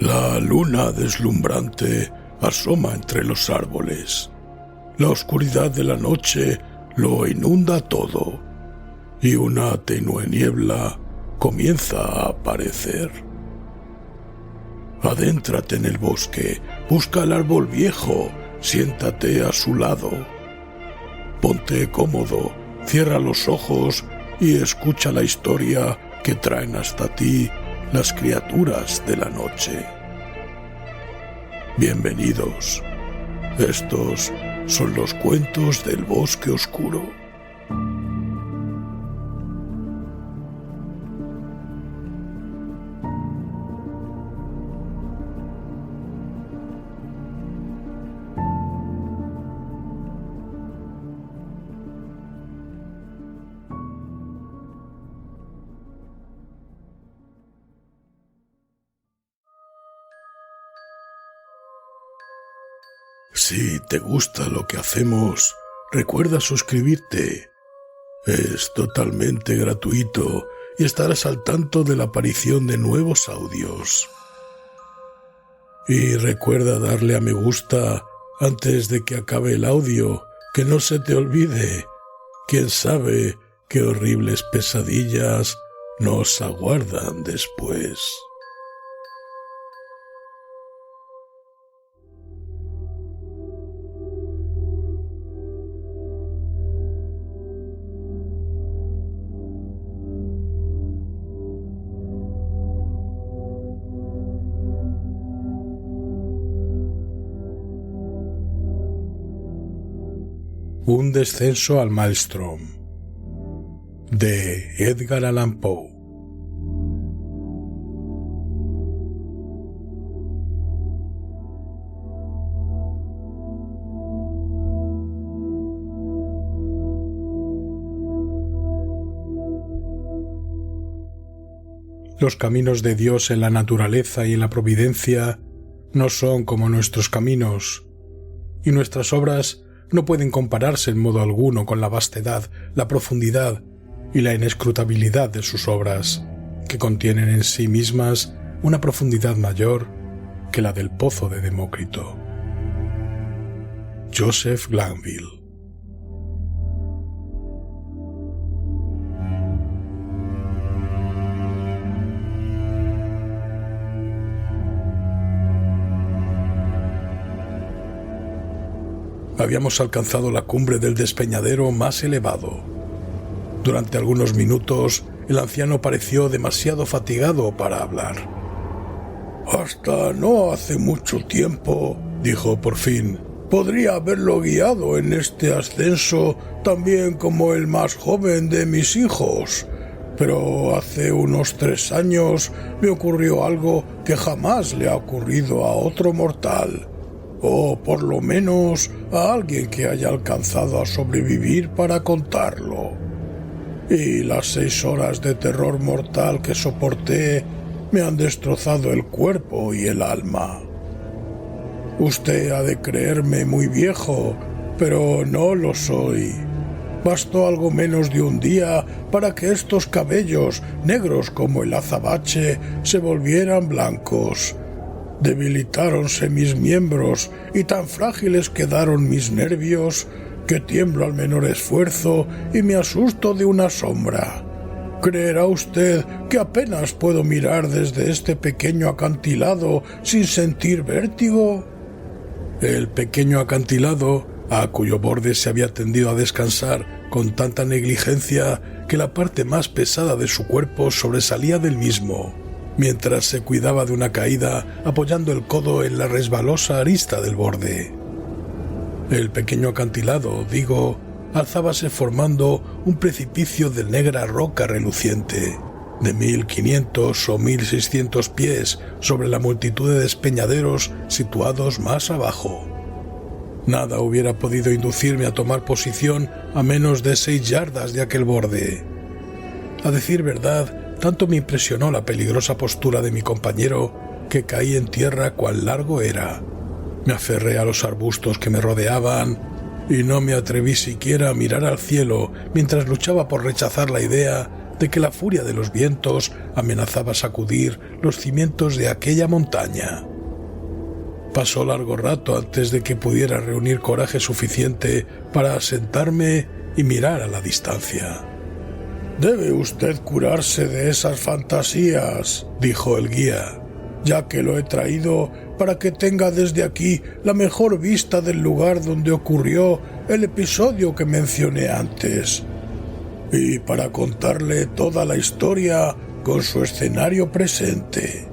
La luna deslumbrante asoma entre los árboles. La oscuridad de la noche lo inunda todo y una tenue niebla comienza a aparecer. Adéntrate en el bosque, busca el árbol viejo, siéntate a su lado. Ponte cómodo, cierra los ojos y escucha la historia que traen hasta ti las criaturas de la noche. Bienvenidos. Estos son los cuentos del bosque oscuro. Si te gusta lo que hacemos, recuerda suscribirte. Es totalmente gratuito y estarás al tanto de la aparición de nuevos audios. Y recuerda darle a me gusta antes de que acabe el audio, que no se te olvide. Quién sabe qué horribles pesadillas nos aguardan después. Un descenso al Maelstrom, de Edgar Allan Poe. Los caminos de Dios en la naturaleza y en la providencia no son como nuestros caminos, y nuestras obras no pueden compararse en modo alguno con la vastedad, la profundidad y la inescrutabilidad de sus obras, que contienen en sí mismas una profundidad mayor que la del pozo de Demócrito. Joseph Glanville. Habíamos alcanzado la cumbre del despeñadero más elevado. Durante algunos minutos, el anciano pareció demasiado fatigado para hablar. «Hasta no hace mucho tiempo», dijo por fin, «podría haberlo guiado en este ascenso también como el más joven de mis hijos. Pero hace unos 3 años me ocurrió algo que jamás le ha ocurrido a otro mortal. O por lo menos a alguien que haya alcanzado a sobrevivir para contarlo. Y las 6 horas de terror mortal que soporté me han destrozado el cuerpo y el alma. Usted ha de creerme muy viejo, pero no lo soy. Bastó algo menos de un día para que estos cabellos, negros como el azabache, se volvieran blancos. Debilitáronse mis miembros y tan frágiles quedaron mis nervios que tiemblo al menor esfuerzo y me asusto de una sombra. ¿Creerá usted que apenas puedo mirar desde este pequeño acantilado sin sentir vértigo? El pequeño acantilado, a cuyo borde se había tendido a descansar con tanta negligencia que la parte más pesada de su cuerpo sobresalía del mismo, mientras se cuidaba de una caída apoyando el codo en la resbalosa arista del borde. El pequeño acantilado, digo, alzábase formando un precipicio de negra roca reluciente, de 1500 o 1600 pies sobre la multitud de despeñaderos situados más abajo. Nada hubiera podido inducirme a tomar posición a menos de 6 yardas de aquel borde. A decir verdad, tanto me impresionó la peligrosa postura de mi compañero que caí en tierra cuán largo era. Me aferré a los arbustos que me rodeaban y no me atreví siquiera a mirar al cielo mientras luchaba por rechazar la idea de que la furia de los vientos amenazaba sacudir los cimientos de aquella montaña. Pasó largo rato antes de que pudiera reunir coraje suficiente para sentarme y mirar a la distancia. «Debe usted curarse de esas fantasías», dijo el guía, «ya que lo he traído para que tenga desde aquí la mejor vista del lugar donde ocurrió el episodio que mencioné antes, y para contarle toda la historia con su escenario presente.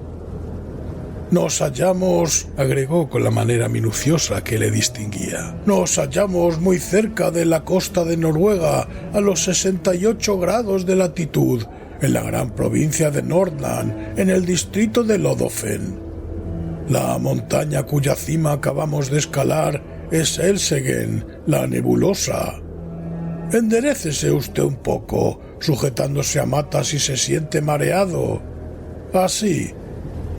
Nos hallamos», agregó con la manera minuciosa que le distinguía, «nos hallamos muy cerca de la costa de Noruega, a los 68 grados de latitud, en la gran provincia de Nordland, en el distrito de Lodofen. La montaña cuya cima acabamos de escalar es Elsegen, la nebulosa. Enderécese usted un poco, sujetándose a matas si se siente mareado. Así.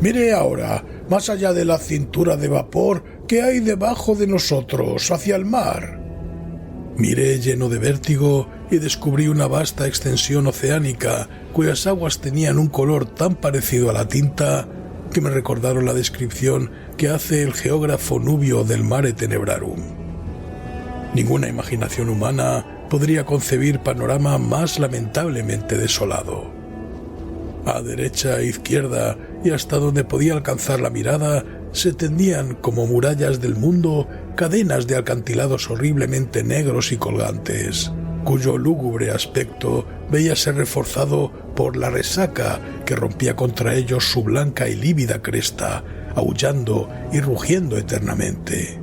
Mire ahora, más allá de la cintura de vapor que hay debajo de nosotros, hacia el mar». Miré lleno de vértigo y descubrí una vasta extensión oceánica cuyas aguas tenían un color tan parecido a la tinta que me recordaron la descripción que hace el geógrafo nubio del Mare Tenebrarum. Ninguna imaginación humana podría concebir panorama más lamentablemente desolado. A derecha e izquierda y hasta donde podía alcanzar la mirada se tendían como murallas del mundo cadenas de acantilados horriblemente negros y colgantes, cuyo lúgubre aspecto veíase reforzado por la resaca que rompía contra ellos su blanca y lívida cresta, aullando y rugiendo eternamente.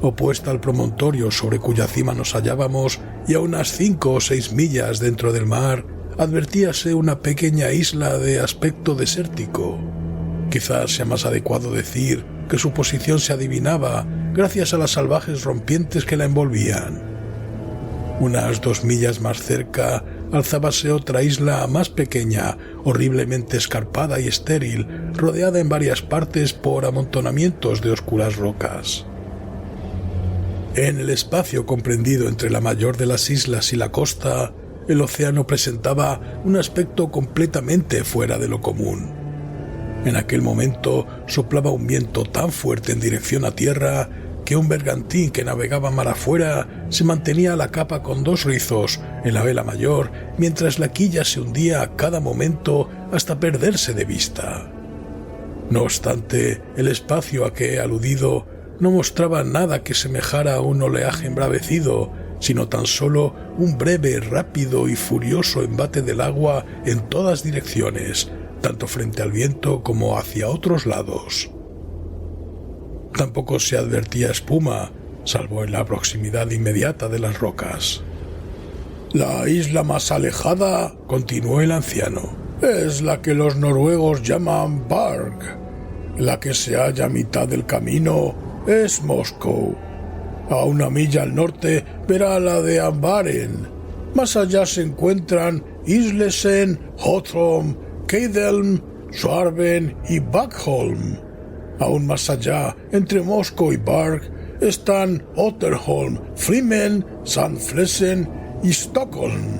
Opuesta al promontorio sobre cuya cima nos hallábamos y a unas 5 o 6 millas dentro del mar, advertíase una pequeña isla de aspecto desértico. Quizás sea más adecuado decir que su posición se adivinaba gracias a las salvajes rompientes que la envolvían. Unas 2 millas más cerca alzábase otra isla más pequeña, horriblemente escarpada y estéril, rodeada en varias partes por amontonamientos de oscuras rocas. En el espacio comprendido entre la mayor de las islas y la costa, el océano presentaba un aspecto completamente fuera de lo común. En aquel momento soplaba un viento tan fuerte en dirección a tierra que un bergantín que navegaba mar afuera se mantenía a la capa con 2 rizos en la vela mayor, mientras la quilla se hundía a cada momento hasta perderse de vista. No obstante, el espacio a que he aludido no mostraba nada que semejara a un oleaje embravecido, sino tan solo un breve, rápido y furioso embate del agua en todas direcciones, tanto frente al viento como hacia otros lados. Tampoco se advertía espuma, salvo en la proximidad inmediata de las rocas. «La isla más alejada», continuó el anciano, «es la que los noruegos llaman Barg. La que se halla a mitad del camino es Moscow. A 1 milla al norte verá la de Ambaren. Más allá se encuentran Islesen, Hotholm, Keidelm, Schwarben y Backholm. Aún más allá, entre Moscow y Barg, están Otterholm, Flimen, Sandflesen y Stockholm.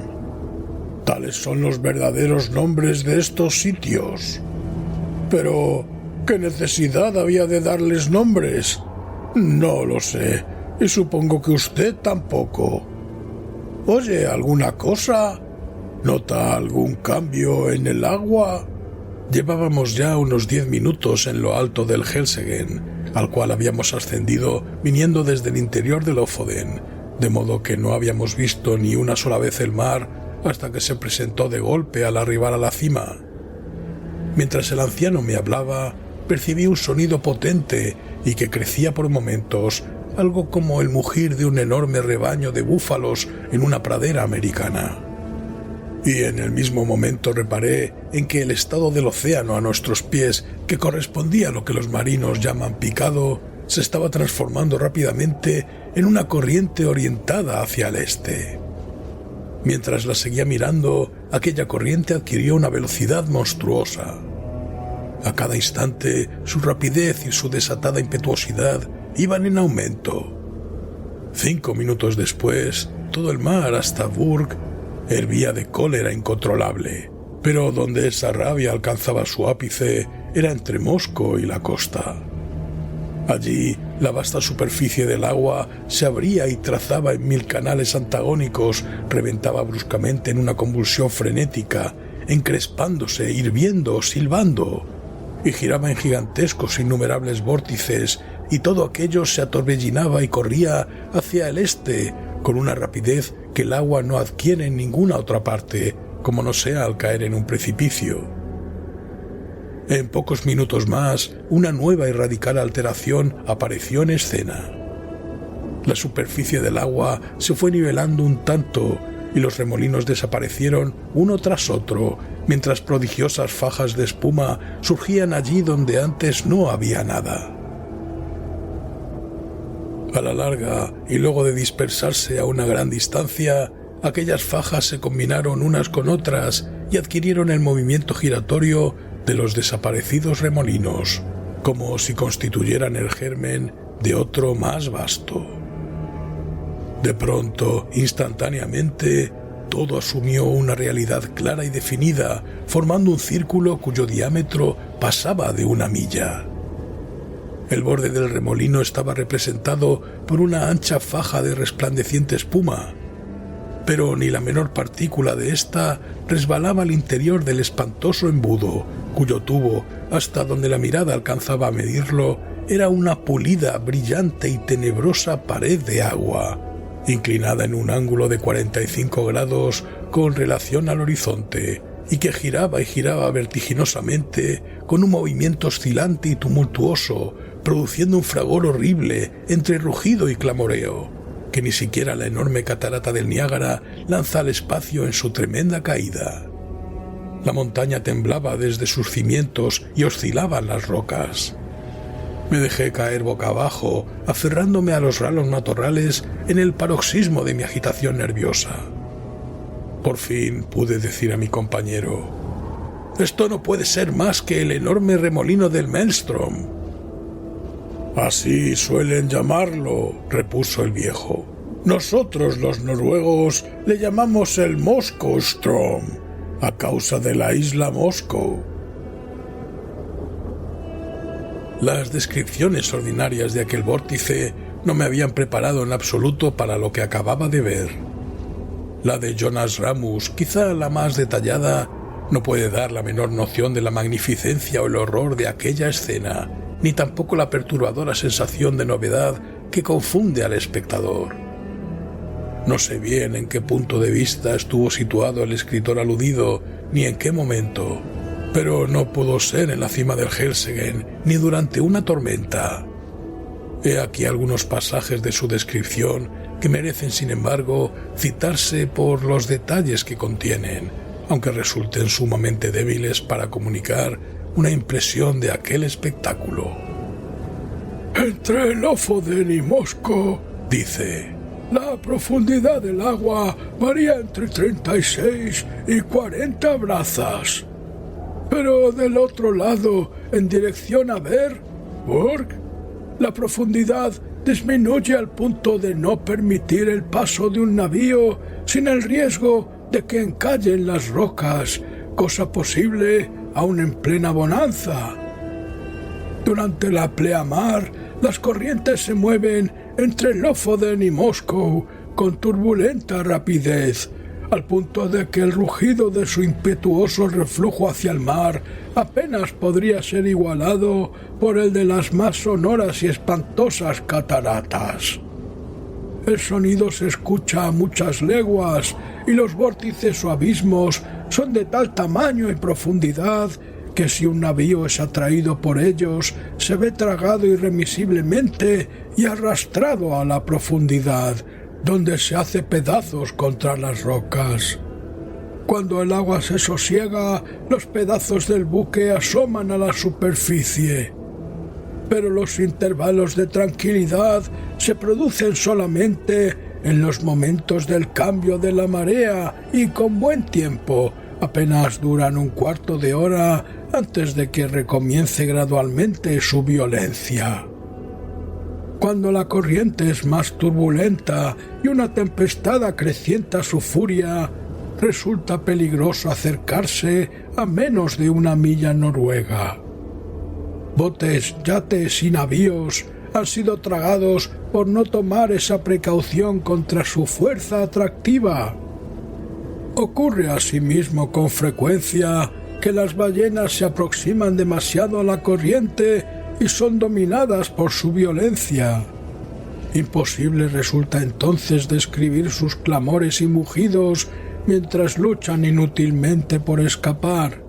Tales son los verdaderos nombres de estos sitios. Pero, ¿qué necesidad había de darles nombres? No lo sé, y supongo que usted tampoco. ¿Oye alguna cosa? ¿Nota algún cambio en el agua? Llevábamos ya unos 10 minutos en lo alto del Helsegen, al cual habíamos ascendido viniendo desde el interior del Lofoden, de modo que no habíamos visto ni una sola vez el mar hasta que se presentó de golpe al arribar a la cima. Mientras el anciano me hablaba, percibí un sonido potente y que crecía por momentos, algo como el mugir de un enorme rebaño de búfalos en una pradera americana. Y en el mismo momento reparé en que el estado del océano a nuestros pies, que correspondía a lo que los marinos llaman picado, se estaba transformando rápidamente en una corriente orientada hacia el este. Mientras la seguía mirando, aquella corriente adquirió una velocidad monstruosa. A cada instante, su rapidez y su desatada impetuosidad iban en aumento. 5 minutos después, todo el mar hasta Burg Hervía de cólera incontrolable, pero donde esa rabia alcanzaba su ápice era entre Moscow y la costa. Allí, la vasta superficie del agua se abría y trazaba en 1000 canales antagónicos, reventaba bruscamente en una convulsión frenética, encrespándose, hirviendo, silbando, y giraba en gigantescos innumerables vórtices, y todo aquello se atorbellinaba y corría hacia el este con una rapidez que el agua no adquiere en ninguna otra parte, como no sea al caer en un precipicio. En pocos minutos más, una nueva y radical alteración apareció en escena. La superficie del agua se fue nivelando un tanto y los remolinos desaparecieron uno tras otro, mientras prodigiosas fajas de espuma surgían allí donde antes no había nada. A la larga, y luego de dispersarse a una gran distancia, aquellas fajas se combinaron unas con otras y adquirieron el movimiento giratorio de los desaparecidos remolinos, como si constituyeran el germen de otro más vasto. De pronto, instantáneamente, todo asumió una realidad clara y definida, formando un círculo cuyo diámetro pasaba de 1 milla. El borde del remolino estaba representado por una ancha faja de resplandeciente espuma, pero ni la menor partícula de ésta resbalaba al interior del espantoso embudo, cuyo tubo, hasta donde la mirada alcanzaba a medirlo, era una pulida, brillante y tenebrosa pared de agua, inclinada en un ángulo de 45 grados con relación al horizonte, y que giraba y giraba vertiginosamente con un movimiento oscilante y tumultuoso, produciendo un fragor horrible entre rugido y clamoreo, que ni siquiera la enorme catarata del Niágara lanza al espacio en su tremenda caída. La montaña temblaba desde sus cimientos y oscilaban las rocas. Me dejé caer boca abajo, aferrándome a los ralos matorrales en el paroxismo de mi agitación nerviosa. Por fin pude decir a mi compañero: «Esto no puede ser más que el enorme remolino del Maelstrom». «Así suelen llamarlo», repuso el viejo. «Nosotros los noruegos le llamamos el Moskowstrom, a causa de la isla Moscow». Las descripciones ordinarias de aquel vórtice no me habían preparado en absoluto para lo que acababa de ver. La de Jonas Ramus, quizá la más detallada, no puede dar la menor noción de la magnificencia o el horror de aquella escena, ni tampoco la perturbadora sensación de novedad que confunde al espectador. No sé bien en qué punto de vista estuvo situado el escritor aludido, ni en qué momento, pero no pudo ser en la cima del Helseggen, ni durante una tormenta. He aquí algunos pasajes de su descripción que merecen, sin embargo, citarse por los detalles que contienen, aunque resulten sumamente débiles para comunicar una impresión de aquel espectáculo. «Entre Lofoden y Moscow», dice, «la profundidad del agua varía entre 36 y 40 brazas. Pero del otro lado, en dirección a Burg, la profundidad disminuye al punto de no permitir el paso de un navío sin el riesgo de que encallen las rocas, cosa posible aún en plena bonanza. Durante la pleamar, las corrientes se mueven entre Lofoden y Moscow con turbulenta rapidez, al punto de que el rugido de su impetuoso reflujo hacia el mar apenas podría ser igualado por el de las más sonoras y espantosas cataratas. El sonido se escucha a muchas leguas y los vórtices o abismos son de tal tamaño y profundidad que si un navío es atraído por ellos, se ve tragado irremisiblemente y arrastrado a la profundidad, donde se hace pedazos contra las rocas. Cuando el agua se sosiega, los pedazos del buque asoman a la superficie. Pero los intervalos de tranquilidad se producen solamente en los momentos del cambio de la marea y con buen tiempo, apenas duran un cuarto de hora antes de que recomience gradualmente su violencia. Cuando la corriente es más turbulenta y una tempestad acrecienta su furia, resulta peligroso acercarse a menos de 1 milla noruega. Botes, yates y navíos han sido tragados por no tomar esa precaución contra su fuerza atractiva. Ocurre asimismo con frecuencia que las ballenas se aproximan demasiado a la corriente y son dominadas por su violencia. Imposible resulta entonces describir sus clamores y mugidos mientras luchan inútilmente por escapar.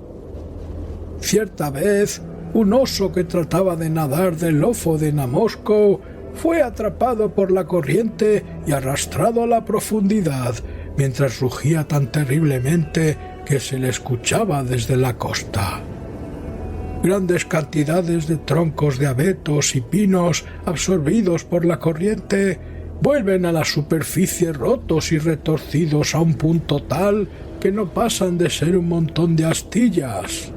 Cierta vez, un oso que trataba de nadar del Lofoden a Moscú fue atrapado por la corriente y arrastrado a la profundidad, mientras rugía tan terriblemente que se le escuchaba desde la costa. Grandes cantidades de troncos de abetos y pinos absorbidos por la corriente vuelven a la superficie rotos y retorcidos a un punto tal que no pasan de ser un montón de astillas.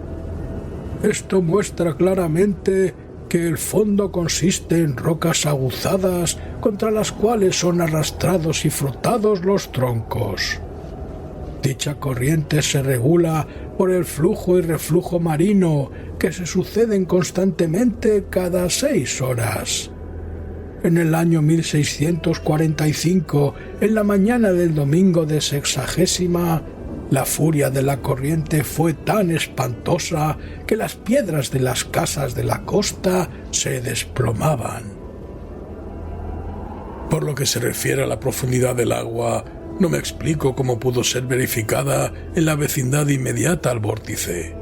Esto muestra claramente que el fondo consiste en rocas aguzadas contra las cuales son arrastrados y frotados los troncos. Dicha corriente se regula por el flujo y reflujo marino que se suceden constantemente cada 6 horas. En el año 1645, en la mañana del domingo de sexagésima, la furia de la corriente fue tan espantosa que las piedras de las casas de la costa se desplomaban. Por lo que se refiere a la profundidad del agua, no me explico cómo pudo ser verificada en la vecindad inmediata al vórtice.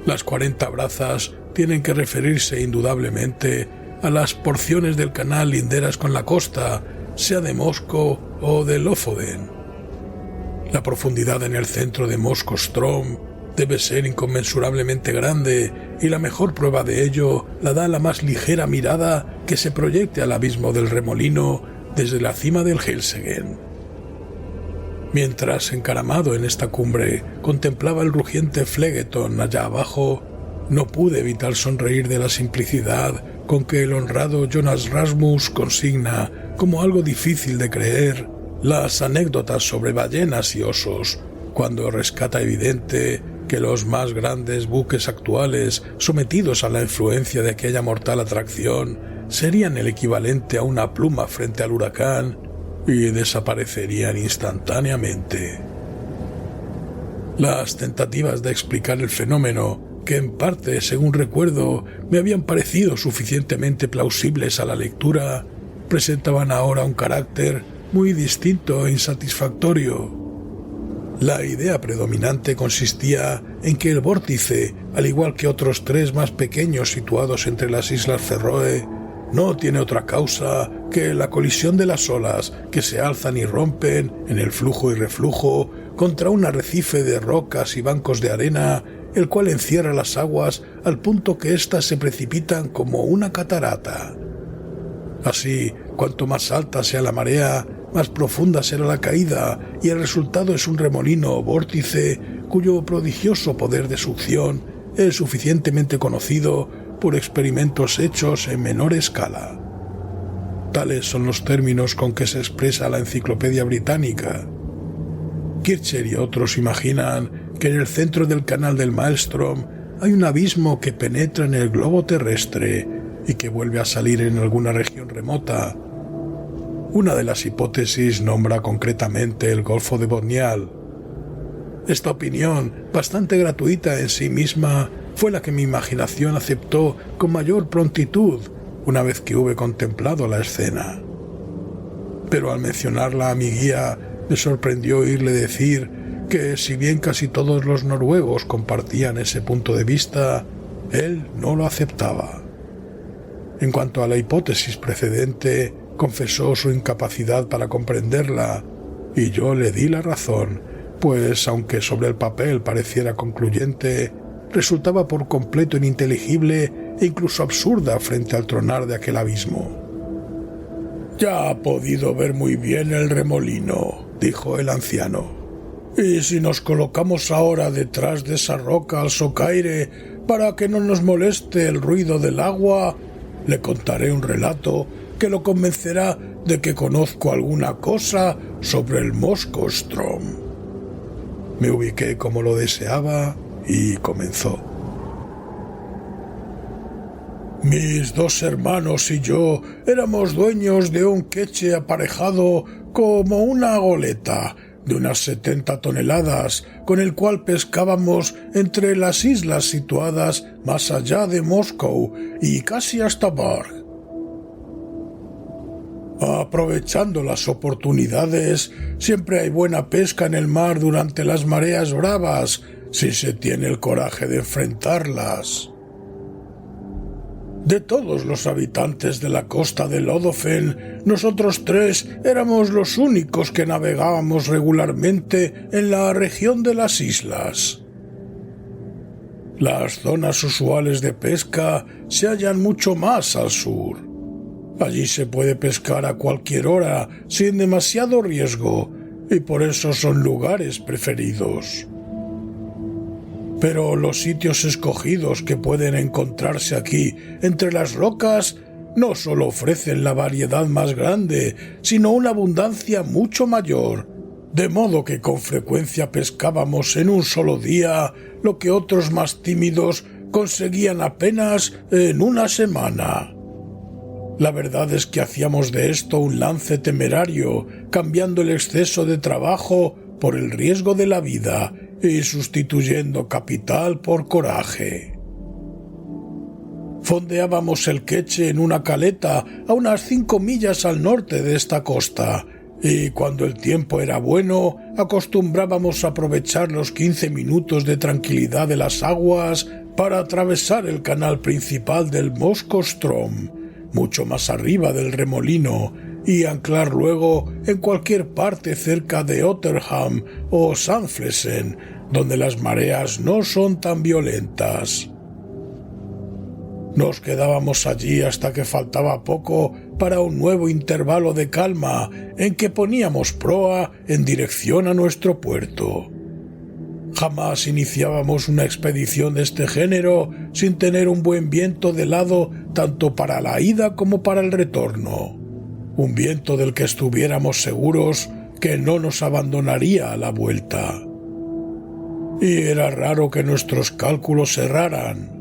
Las 40 brazas tienen que referirse indudablemente a las porciones del canal linderas con la costa, sea de Moscú o de Lofoden. La profundidad en el centro de Moskostrom debe ser inconmensurablemente grande, y la mejor prueba de ello la da la más ligera mirada que se proyecte al abismo del remolino desde la cima del Helseggen. Mientras, encaramado en esta cumbre, contemplaba el rugiente Phlegethon allá abajo, no pude evitar sonreír de la simplicidad con que el honrado Jonas Rasmus consigna, como algo difícil de creer, las anécdotas sobre ballenas y osos, cuando rescata evidente que los más grandes buques actuales, sometidos a la influencia de aquella mortal atracción, serían el equivalente a una pluma frente al huracán y desaparecerían instantáneamente. Las tentativas de explicar el fenómeno, que en parte, según recuerdo, me habían parecido suficientemente plausibles a la lectura, presentaban ahora un carácter muy distinto e insatisfactorio. La idea predominante consistía en que el vórtice, al igual que otros 3 más pequeños situados entre las Islas Feroe, no tiene otra causa que la colisión de las olas que se alzan y rompen en el flujo y reflujo contra un arrecife de rocas y bancos de arena, el cual encierra las aguas al punto que éstas se precipitan como una catarata. Así, cuanto más alta sea la marea, más profunda será la caída, y el resultado es un remolino o vórtice cuyo prodigioso poder de succión es suficientemente conocido por experimentos hechos en menor escala. Tales son los términos con que se expresa la Enciclopedia Británica. Kircher y otros imaginan que en el centro del canal del Maelstrom hay un abismo que penetra en el globo terrestre y que vuelve a salir en alguna región remota. Una de las hipótesis nombra concretamente el Golfo de Botnial. Esta opinión, bastante gratuita en sí misma, fue la que mi imaginación aceptó con mayor prontitud una vez que hube contemplado la escena. Pero al mencionarla a mi guía, me sorprendió oírle decir que, si bien casi todos los noruegos compartían ese punto de vista, él no lo aceptaba. En cuanto a la hipótesis precedente, confesó su incapacidad para comprenderla, y yo le di la razón, pues aunque sobre el papel pareciera concluyente, resultaba por completo ininteligible e incluso absurda frente al tronar de aquel abismo. «Ya ha podido ver muy bien el remolino», dijo el anciano. «Y si nos colocamos ahora detrás de esa roca al socaire para que no nos moleste el ruido del agua, le contaré un relato que lo convencerá de que conozco alguna cosa sobre el Moskostrom». Me ubiqué como lo deseaba y comenzó. Mis 2 hermanos y yo éramos dueños de un queche aparejado como una goleta de unas 70 toneladas, con el cual pescábamos entre las islas situadas más allá de Moscú y casi hasta Barg. Aprovechando las oportunidades, siempre hay buena pesca en el mar durante las mareas bravas, si se tiene el coraje de enfrentarlas. De todos los habitantes de la costa de Lodofen, nosotros 3 éramos los únicos que navegábamos regularmente en la región de las islas. Las zonas usuales de pesca se hallan mucho más al sur. Allí se puede pescar a cualquier hora sin demasiado riesgo y por eso son lugares preferidos. Pero los sitios escogidos que pueden encontrarse aquí entre las rocas no solo ofrecen la variedad más grande, sino una abundancia mucho mayor, de modo que con frecuencia pescábamos en un solo día lo que otros más tímidos conseguían apenas en una semana. La verdad es que hacíamos de esto un lance temerario, cambiando el exceso de trabajo por el riesgo de la vida y sustituyendo capital por coraje. Fondeábamos el queche en una caleta a unas 5 millas al norte de esta costa, y cuando el tiempo era bueno, acostumbrábamos a aprovechar los 15 minutos de tranquilidad de las aguas para atravesar el canal principal del Moskostrom, mucho más arriba del remolino, y anclar luego en cualquier parte cerca de Otterham o Sandflesen, donde las mareas no son tan violentas. Nos quedábamos allí hasta que faltaba poco para un nuevo intervalo de calma en que poníamos proa en dirección a nuestro puerto. Jamás iniciábamos una expedición de este género sin tener un buen viento de lado tanto para la ida como para el retorno. Un viento del que estuviéramos seguros que no nos abandonaría a la vuelta. Y era raro que nuestros cálculos erraran.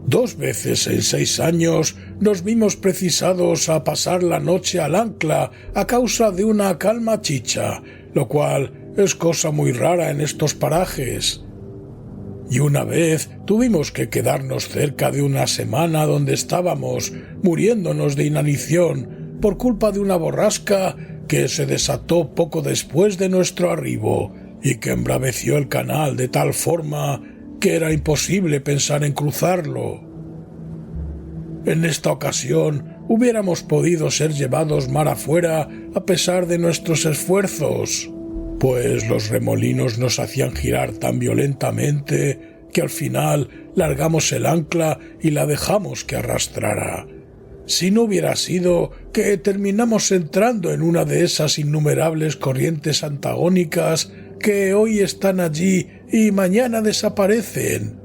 2 veces en 6 años nos vimos precisados a pasar la noche al ancla a causa de una calma chicha, lo cual es cosa muy rara en estos parajes. Y una vez tuvimos que quedarnos cerca de una semana donde estábamos muriéndonos de inanición por culpa de una borrasca que se desató poco después de nuestro arribo y que embraveció el canal de tal forma que era imposible pensar en cruzarlo. En esta ocasión hubiéramos podido ser llevados mar afuera a pesar de nuestros esfuerzos, pues los remolinos nos hacían girar tan violentamente que al final largamos el ancla y la dejamos que arrastrara. Si no hubiera sido que terminamos entrando en una de esas innumerables corrientes antagónicas que hoy están allí y mañana desaparecen,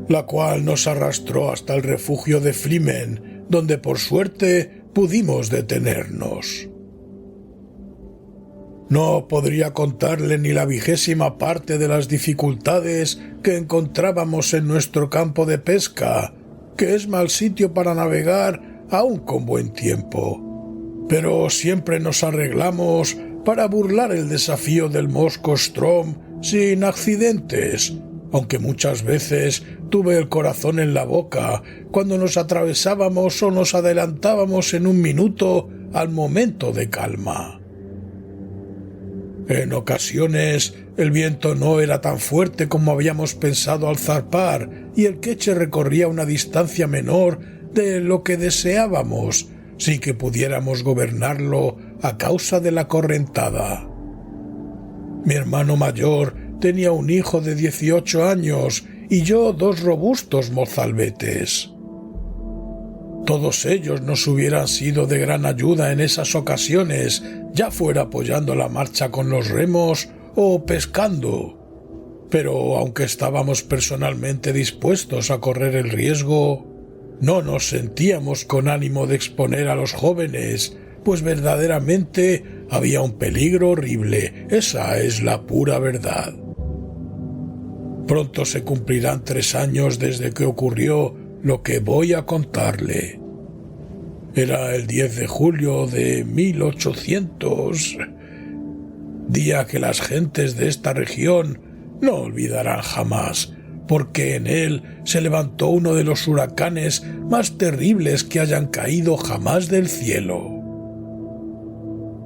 la cual nos arrastró hasta el refugio de Flimen, donde por suerte pudimos detenernos. No podría contarle ni la 20ª parte de las dificultades que encontrábamos en nuestro campo de pesca, que es mal sitio para navegar aún con buen tiempo. Pero siempre nos arreglamos para burlar el desafío del Moskostrom sin accidentes, aunque muchas veces tuve el corazón en la boca cuando nos atravesábamos o nos adelantábamos en un minuto al momento de calma. En ocasiones el viento no era tan fuerte como habíamos pensado al zarpar y el queche recorría una distancia menor de lo que deseábamos, sin que pudiéramos gobernarlo a causa de la correntada. Mi hermano mayor tenía un hijo de 18 años y yo 2 robustos mozalbetes. Todos ellos nos hubieran sido de gran ayuda en esas ocasiones, ya fuera apoyando la marcha con los remos o pescando. Pero aunque estábamos personalmente dispuestos a correr el riesgo, no nos sentíamos con ánimo de exponer a los jóvenes, pues verdaderamente había un peligro horrible. Esa es la pura verdad. Pronto se cumplirán 3 años desde que ocurrió lo que voy a contarle. Era el 10 de julio de 1800, día que las gentes de esta región no olvidarán jamás, porque en él se levantó uno de los huracanes más terribles que hayan caído jamás del cielo.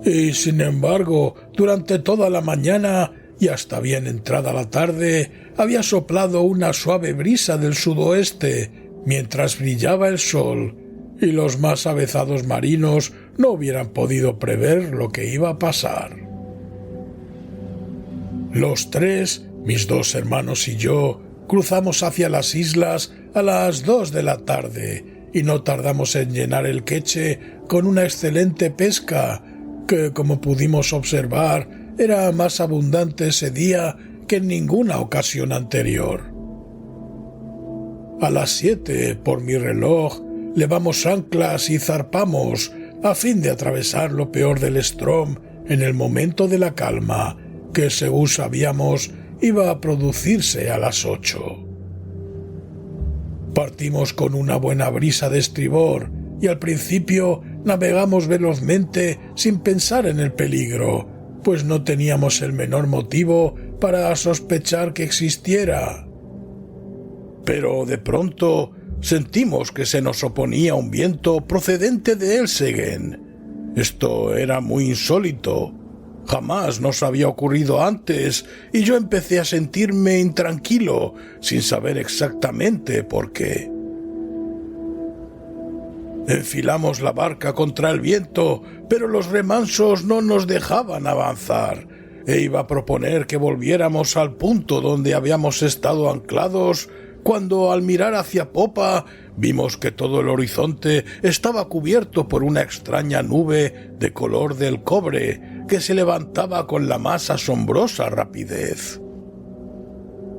Y sin embargo, durante toda la mañana y hasta bien entrada la tarde, había soplado una suave brisa del sudoeste, mientras brillaba el sol, y los más avezados marinos no hubieran podido prever lo que iba a pasar. Los 3, mis 2 hermanos y yo, cruzamos hacia las islas a las 2 de la tarde y no tardamos en llenar el queche con una excelente pesca que, como pudimos observar, era más abundante ese día que en ninguna ocasión anterior. A las 7, por mi reloj, levamos anclas y zarpamos a fin de atravesar lo peor del Strom en el momento de la calma, que según sabíamos iba a producirse a las 8. Partimos con una buena brisa de estribor y al principio navegamos velozmente sin pensar en el peligro, pues no teníamos el menor motivo para sospechar que existiera. Pero de pronto sentimos que se nos oponía un viento procedente de Elsegen. Esto era muy insólito. Jamás nos había ocurrido antes y yo empecé a sentirme intranquilo, sin saber exactamente por qué. Enfilamos la barca contra el viento, pero los remansos no nos dejaban avanzar, e iba a proponer que volviéramos al punto donde habíamos estado anclados, cuando al mirar hacia popa vimos que todo el horizonte estaba cubierto por una extraña nube de color del cobre que se levantaba con la más asombrosa rapidez.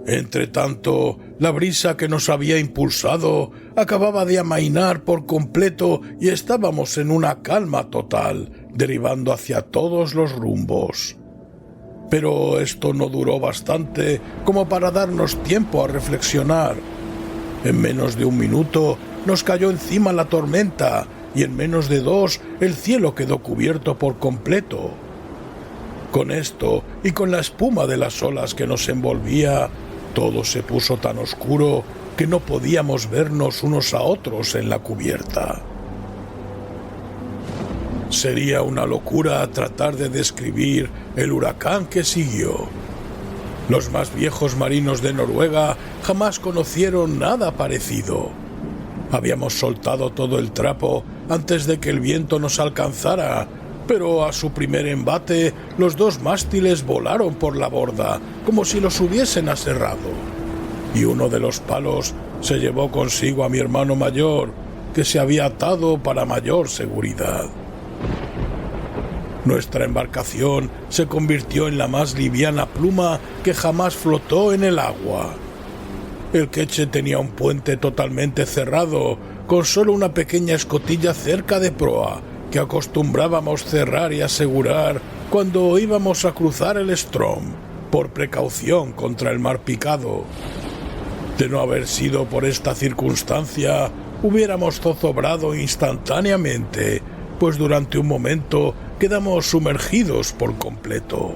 Entretanto, la brisa que nos había impulsado acababa de amainar por completo y estábamos en una calma total, derivando hacia todos los rumbos. Pero esto no duró bastante como para darnos tiempo a reflexionar. En menos de 1 minuto nos cayó encima la tormenta y en menos de 2 el cielo quedó cubierto por completo. Con esto y con la espuma de las olas que nos envolvía, todo se puso tan oscuro que no podíamos vernos unos a otros en la cubierta. Sería una locura tratar de describir el huracán que siguió. Los más viejos marinos de Noruega jamás conocieron nada parecido. Habíamos soltado todo el trapo antes de que el viento nos alcanzara, pero a su primer embate los 2 mástiles volaron por la borda como si los hubiesen aserrado, y uno de los palos se llevó consigo a mi hermano mayor, que se había atado para mayor seguridad. Nuestra embarcación se convirtió en la más liviana pluma que jamás flotó en el agua. El queche tenía un puente totalmente cerrado, con solo una pequeña escotilla cerca de proa, que acostumbrábamos cerrar y asegurar cuando íbamos a cruzar el Strom, por precaución contra el mar picado. De no haber sido por esta circunstancia, hubiéramos zozobrado instantáneamente, pues durante un momento quedamos sumergidos por completo.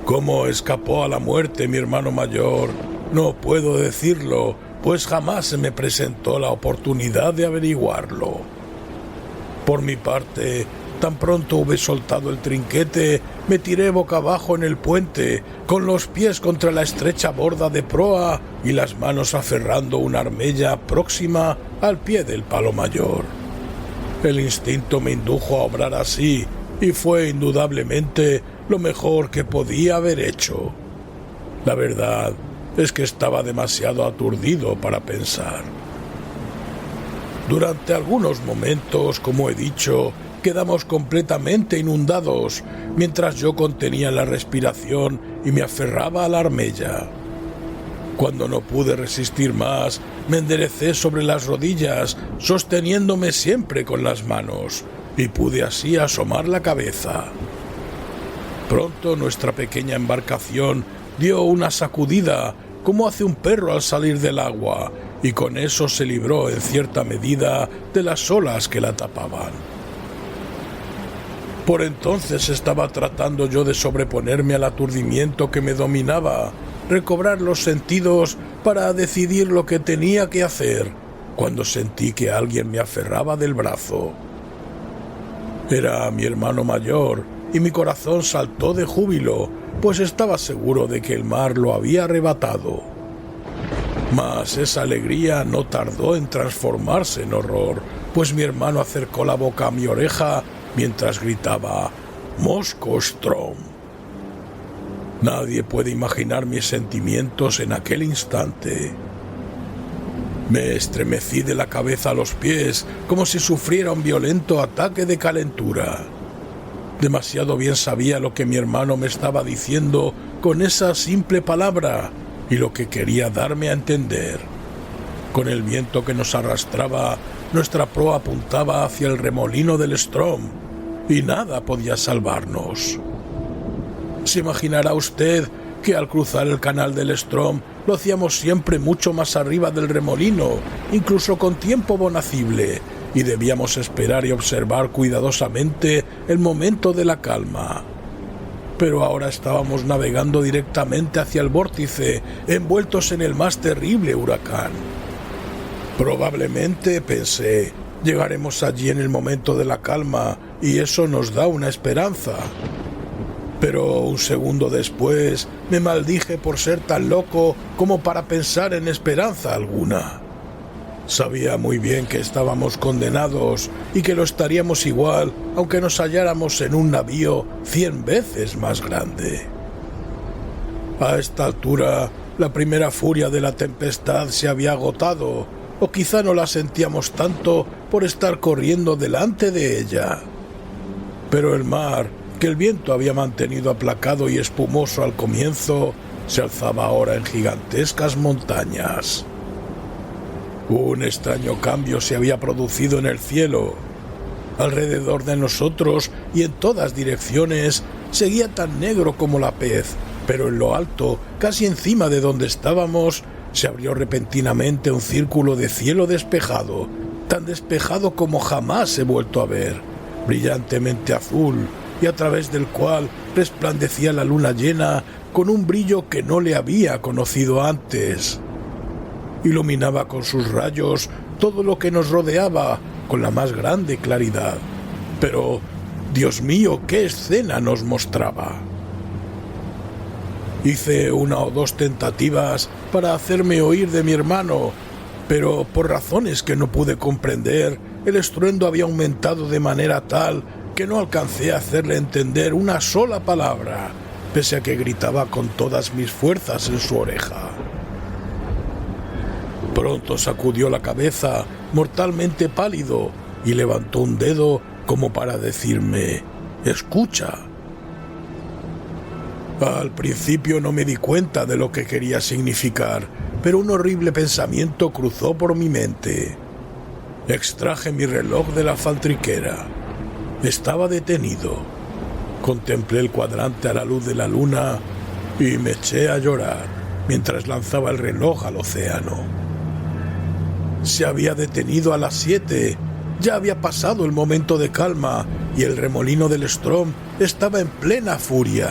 ¿Cómo escapó a la muerte mi hermano mayor? No puedo decirlo, pues jamás se me presentó la oportunidad de averiguarlo. Por mi parte, tan pronto hube soltado el trinquete, me tiré boca abajo en el puente, con los pies contra la estrecha borda de proa y las manos aferrando una armella próxima al pie del palo mayor. El instinto me indujo a obrar así, y fue indudablemente lo mejor que podía haber hecho. La verdad es que estaba demasiado aturdido para pensar. Durante algunos momentos, como he dicho, quedamos completamente inundados, mientras yo contenía la respiración y me aferraba a la armella. Cuando no pude resistir más, me enderecé sobre las rodillas, sosteniéndome siempre con las manos, y pude así asomar la cabeza. Pronto nuestra pequeña embarcación dio una sacudida como hace un perro al salir del agua, y con eso se libró en cierta medida de las olas que la tapaban. Por entonces estaba tratando yo de sobreponerme al aturdimiento que me dominaba, recobrar los sentidos para decidir lo que tenía que hacer, cuando sentí que alguien me aferraba del brazo. Era mi hermano mayor, y mi corazón saltó de júbilo, pues estaba seguro de que el mar lo había arrebatado. Mas esa alegría no tardó en transformarse en horror, pues mi hermano acercó la boca a mi oreja mientras gritaba «Moskostrom». Nadie puede imaginar mis sentimientos en aquel instante. Me estremecí de la cabeza a los pies como si sufriera un violento ataque de calentura. Demasiado bien sabía lo que mi hermano me estaba diciendo con esa simple palabra y lo que quería darme a entender. Con el viento que nos arrastraba, nuestra proa apuntaba hacia el remolino del Strom y nada podía salvarnos. ¿Se imaginará usted que al cruzar el canal del Strom lo hacíamos siempre mucho más arriba del remolino, incluso con tiempo bonacible, y debíamos esperar y observar cuidadosamente el momento de la calma? Pero ahora estábamos navegando directamente hacia el vórtice, envueltos en el más terrible huracán. Probablemente, pensé, llegaremos allí en el momento de la calma, y eso nos da una esperanza. Pero un segundo después me maldije por ser tan loco como para pensar en esperanza alguna. Sabía muy bien que estábamos condenados y que lo estaríamos igual aunque nos halláramos en un navío 100 veces más grande. A esta altura, la primera furia de la tempestad se había agotado, o quizá no la sentíamos tanto por estar corriendo delante de ella. Pero el mar, que el viento había mantenido aplacado y espumoso al comienzo, se alzaba ahora en gigantescas montañas. Un extraño cambio se había producido en el cielo. Alrededor de nosotros y en todas direcciones seguía tan negro como la pez, pero en lo alto, casi encima de donde estábamos, se abrió repentinamente un círculo de cielo despejado, tan despejado como jamás he vuelto a ver, brillantemente azul, y a través del cual resplandecía la luna llena con un brillo que no le había conocido antes. Iluminaba con sus rayos todo lo que nos rodeaba con la más grande claridad. Pero, Dios mío, qué escena nos mostraba. Hice una o dos tentativas para hacerme oír de mi hermano, pero por razones que no pude comprender, el estruendo había aumentado de manera tal que no alcancé a hacerle entender una sola palabra, pese a que gritaba con todas mis fuerzas en su oreja. Pronto sacudió la cabeza, mortalmente pálido, y levantó un dedo como para decirme: «Escucha». Al principio no me di cuenta de lo que quería significar, pero un horrible pensamiento cruzó por mi mente. Extraje mi reloj de la faltriquera. Estaba detenido. Contemplé el cuadrante a la luz de la luna y me eché a llorar mientras lanzaba el reloj al océano. Se había detenido a las 7. Ya había pasado el momento de calma y el remolino del Strom estaba en plena furia.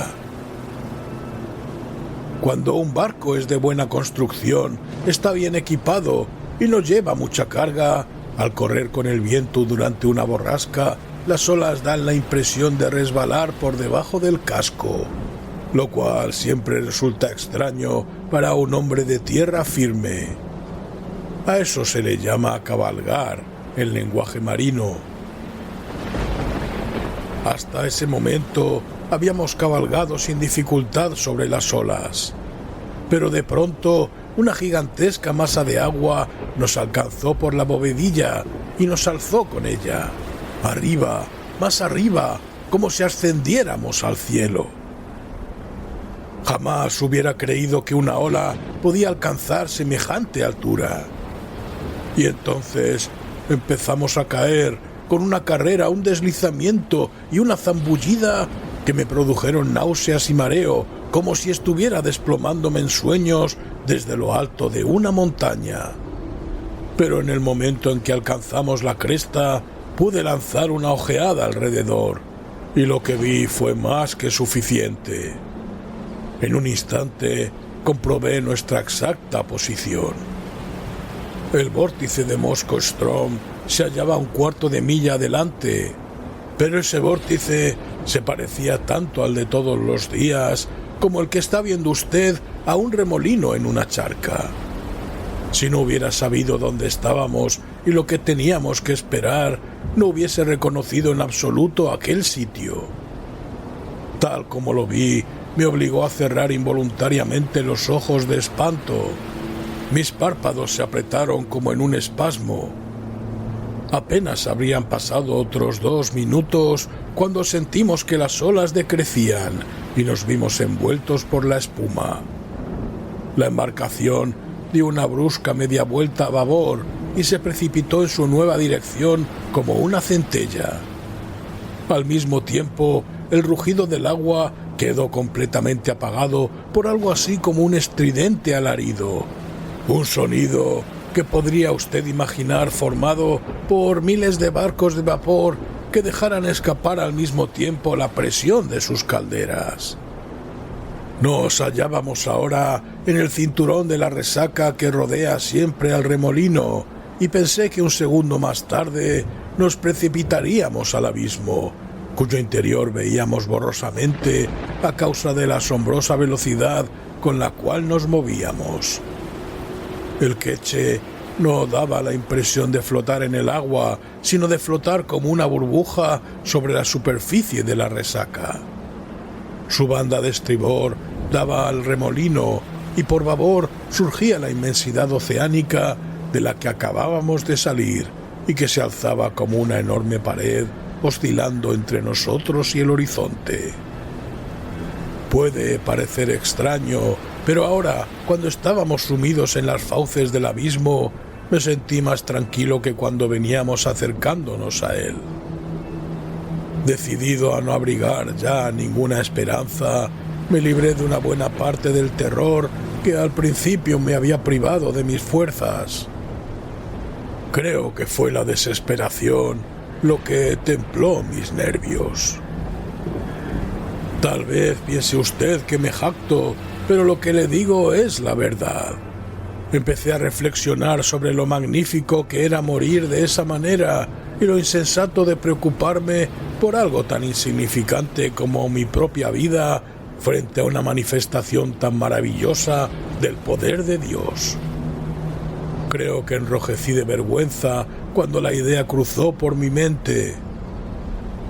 Cuando un barco es de buena construcción, está bien equipado y no lleva mucha carga, al correr con el viento durante una borrasca, las olas dan la impresión de resbalar por debajo del casco, lo cual siempre resulta extraño para un hombre de tierra firme. A eso se le llama cabalgar en lenguaje marino. Hasta ese momento habíamos cabalgado sin dificultad sobre las olas, pero de pronto una gigantesca masa de agua nos alcanzó por la bovedilla y nos alzó con ella, arriba, más arriba, como si ascendiéramos al cielo. Jamás hubiera creído que una ola podía alcanzar semejante altura. Y entonces empezamos a caer con una carrera, un deslizamiento y una zambullida que me produjeron náuseas y mareo, como si estuviera desplomándome en sueños desde lo alto de una montaña. Pero en el momento en que alcanzamos la cresta, pude lanzar una ojeada alrededor, y lo que vi fue más que suficiente. En un instante comprobé nuestra exacta posición. El vórtice de Moscow-Strom se hallaba a un cuarto de milla adelante, pero ese vórtice se parecía tanto al de todos los días como el que está viendo usted a un remolino en una charca. Si no hubiera sabido dónde estábamos y lo que teníamos que esperar, no hubiese reconocido en absoluto aquel sitio. Tal como lo vi, me obligó a cerrar involuntariamente los ojos de espanto. Mis párpados se apretaron como en un espasmo. Apenas habrían pasado otros 2 minutos cuando sentimos que las olas decrecían y nos vimos envueltos por la espuma. La embarcación dio una brusca media vuelta a babor y se precipitó en su nueva dirección como una centella. Al mismo tiempo, el rugido del agua quedó completamente apagado por algo así como un estridente alarido, un sonido que podría usted imaginar formado por miles de barcos de vapor que dejaran escapar al mismo tiempo la presión de sus calderas. Nos hallábamos ahora en el cinturón de la resaca que rodea siempre al remolino, y pensé que un segundo más tarde nos precipitaríamos al abismo, cuyo interior veíamos borrosamente a causa de la asombrosa velocidad con la cual nos movíamos. El queche no daba la impresión de flotar en el agua, sino de flotar como una burbuja sobre la superficie de la resaca. Su banda de estribor daba al remolino y por babor surgía la inmensidad oceánica de la que acabábamos de salir y que se alzaba como una enorme pared oscilando entre nosotros y el horizonte. Puede parecer extraño, pero ahora, cuando estábamos sumidos en las fauces del abismo, me sentí más tranquilo que cuando veníamos acercándonos a él. Decidido a no abrigar ya ninguna esperanza, me libré de una buena parte del terror que al principio me había privado de mis fuerzas. Creo que fue la desesperación lo que templó mis nervios. Tal vez piense usted que me jacto, pero lo que le digo es la verdad. Empecé a reflexionar sobre lo magnífico que era morir de esa manera y lo insensato de preocuparme por algo tan insignificante como mi propia vida frente a una manifestación tan maravillosa del poder de Dios. Creo que enrojecí de vergüenza cuando la idea cruzó por mi mente,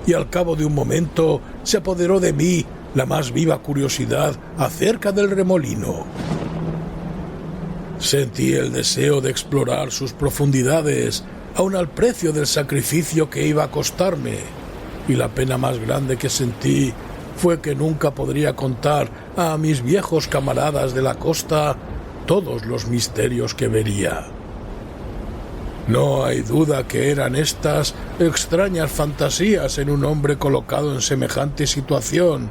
y al cabo de un momento se apoderó de mí la más viva curiosidad acerca del remolino. Sentí el deseo de explorar sus profundidades, aun al precio del sacrificio que iba a costarme, y la pena más grande que sentí fue que nunca podría contar a mis viejos camaradas de la costa todos los misterios que vería. No hay duda que eran estas extrañas fantasías en un hombre colocado en semejante situación,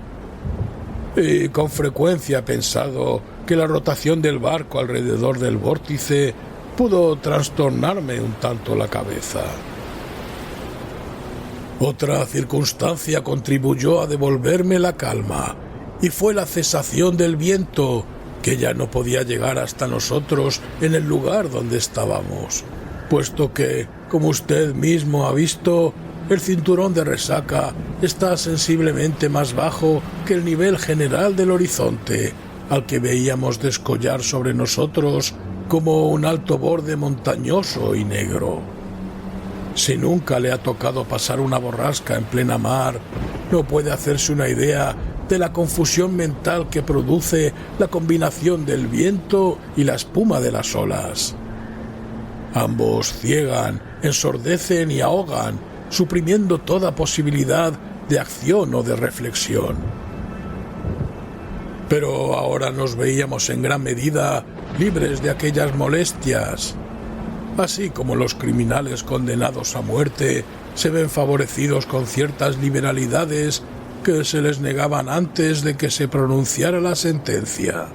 y con frecuencia he pensado que la rotación del barco alrededor del vórtice pudo trastornarme un tanto la cabeza. Otra circunstancia contribuyó a devolverme la calma, y fue la cesación del viento, que ya no podía llegar hasta nosotros en el lugar donde estábamos, puesto que, como usted mismo ha visto, el cinturón de resaca está sensiblemente más bajo que el nivel general del horizonte, al que veíamos descollar sobre nosotros como un alto borde montañoso y negro. Si nunca le ha tocado pasar una borrasca en plena mar, no puede hacerse una idea de la confusión mental que produce la combinación del viento y la espuma de las olas. Ambos ciegan, ensordecen y ahogan, suprimiendo toda posibilidad de acción o de reflexión. Pero ahora nos veíamos en gran medida libres de aquellas molestias. Así como los criminales condenados a muerte se ven favorecidos con ciertas liberalidades que se les negaban antes de que se pronunciara la sentencia.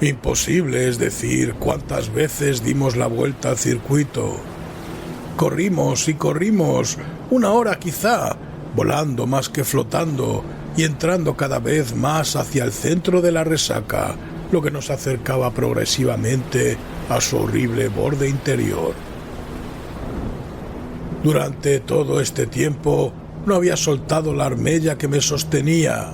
Imposible es decir cuántas veces dimos la vuelta al circuito. Corrimos y corrimos, 1 hora quizá, volando más que flotando y entrando cada vez más hacia el centro de la resaca, lo que nos acercaba progresivamente a su horrible borde interior. Durante todo este tiempo no había soltado la armella que me sostenía.